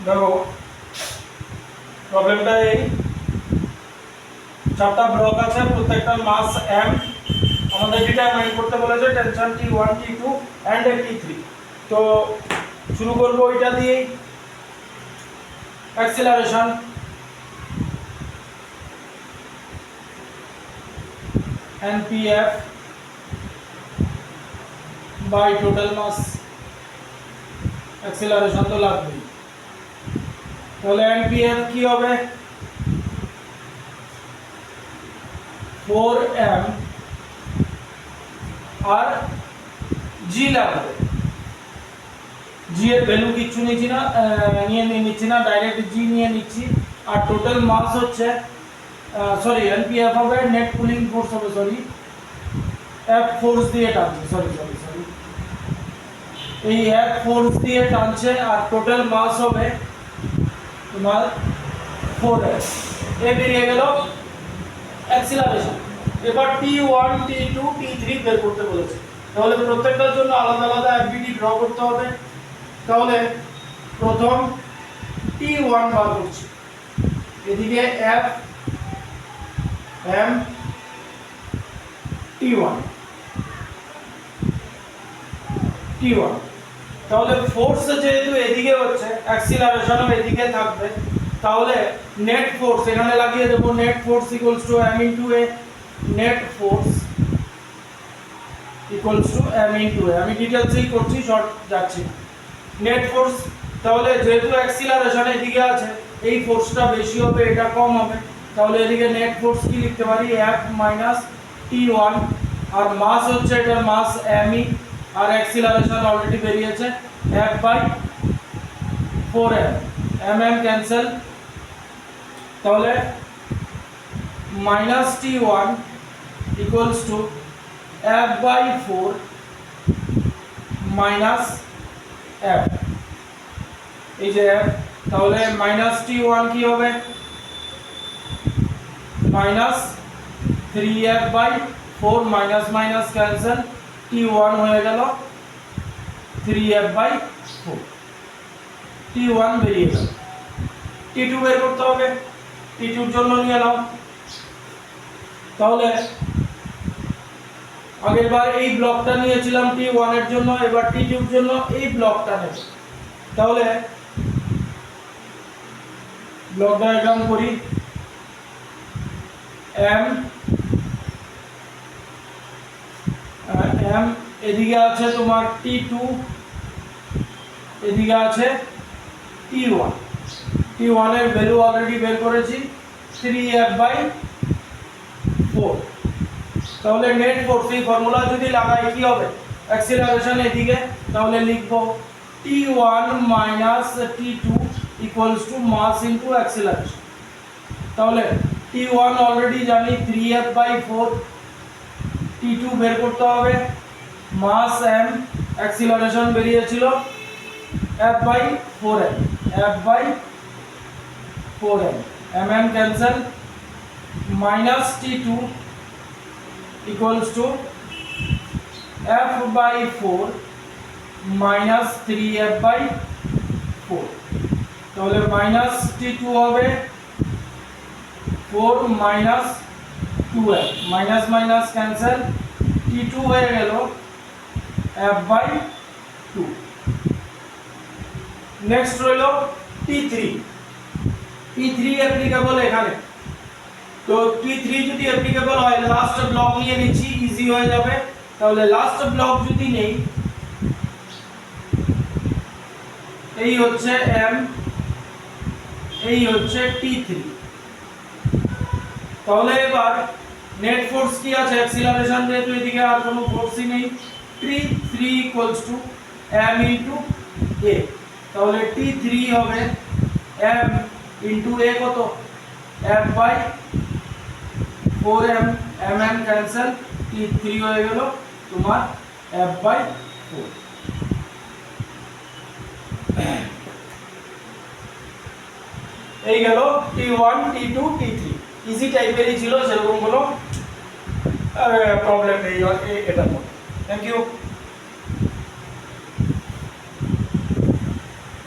দেখো প্রবলেমটা এই চারটা ব্লক আছে, প্রত্যেকটার মাস m, আমাদের ডিটারমাইন করতে বলেছে tension T1 T2 and T3। তো শুরু করব এটা দিয়েই। Acceleration NPF by total mass, acceleration তো লাগবেই। তাহলে NPF কি হবে 4m আর g লাগবে। g এর ভ্যালু কিছু নিচ্ছি না, ডাইরেক্ট g নিয়ে নিচ্ছি। আর টোটাল মাস হচ্ছে NPF হবে নেট পুলিং ফোর্স হবে, F ফোর্স দিয়ে টানছে, এই F ফোর্স দিয়ে টানছে আর টোটাল মাস হবে তোমার 4m। এ বেরিয়ে গেল অ্যাক্সিলারেশন। এবার T1 T2 T3 বের করতে বলেছে, তাহলে প্রত্যেকটার জন্য আলাদা আলাদা অ্যাক্টিভিটি ড্র করতে হবে। তাহলে প্রথম T1 বার করছি, এদিকে F m T1 তাহলে ফোর্স যেহেতু এদিকে হচ্ছে, অ্যাক্সিলারেশনও এদিকে থাকবে, তাহলে নেট ফোর্স এখানে লাগিয়ে দেব। Net force equals to m into a, net force equals to m into a। আমি ডিটেইলসেই করছি, শর্ট যাচ্ছি। নেট ফোর্স, তাহলে যেহেতু অ্যাক্সিলারেশন এদিকে আছে, এই ফোর্সটা বেশি হবে, এটা কম হবে, তাহলে এদিকে নেট ফোর্স কি লিখতে পারি F মাইনাস T1, আর মাস হচ্ছে এটার মাস m ই, আর অ্যাক্সিলারেশন অলরেডি বেরিয়েছে F by 4m, mm cancel. তাহলে minus T1 equals to F by 4 minus F, এই যে F। তাহলে মাইনাস T1 কি হবে minus 3F by 4, minus minus cancel, T1 হয়ে গেল 3F বাই 4, T1 বেরিয়ে গেল। T2 বের করতে হবে, T2 এর জন্য নিয়ে নাও। তাহলে আগের বার এই ব্লকটা নিয়েছিলাম T1 এর জন্য, এবার T2 এর জন্য এই ব্লকটা নেব। তাহলে ব্লক ডায়াগ্রাম করি। m এদিকে আছে তোমার T2, এদিকে আছে T1। T1 এর ভ্যালু অলরেডি বের করেছি 3F বাই 4। তাহলে নেট ফোর্স, এই ফর্মুলা যদি লাগাই কি হবে অ্যাক্সিলারেশন এদিকে, তাহলে লিখব T1 minus T2 equals to mass into acceleration. তাহলে T1 অলরেডি জানি 3F বাই 4, T2 বের করতে হবে মাস m, অ্যাক্সিলারেশন বেরিয়েছিল F by 4m, F by 4m, mm cancel, minus T2 equals to F by 4 minus 3F by 4। তাহলে minus T2 হবে 4 minus 2F, minus minus cancel, T2 হয়ে গেল F by 2। Next রইল T3 applicable এখানে। তো T3 যদি applicable হয়, last block নিয়ে নিচ্ছি, ইজি হয়ে যাবে। তাহলে লাস্ট ব্লক যদি নেই, এই হচ্ছে m, এই হচ্ছে T3। তাহলে এবার নেট ফোর্স কি আছে, অ্যাক্সিলারেশন যেহেতু এদিকে আর কোনো ফোর্সই নেই, T3 equals to m into a। তাহলে T3 হবে m ইনটু a, কত F by 4m, mm cancel, T3 হয়ে গেল তোমার F বাই 4। এই গেল T1 T2 T3, ইজি টাইপেরই ছিল, সেরকম কোনো প্রবলেম নেই এটার মধ্যে। Thank you.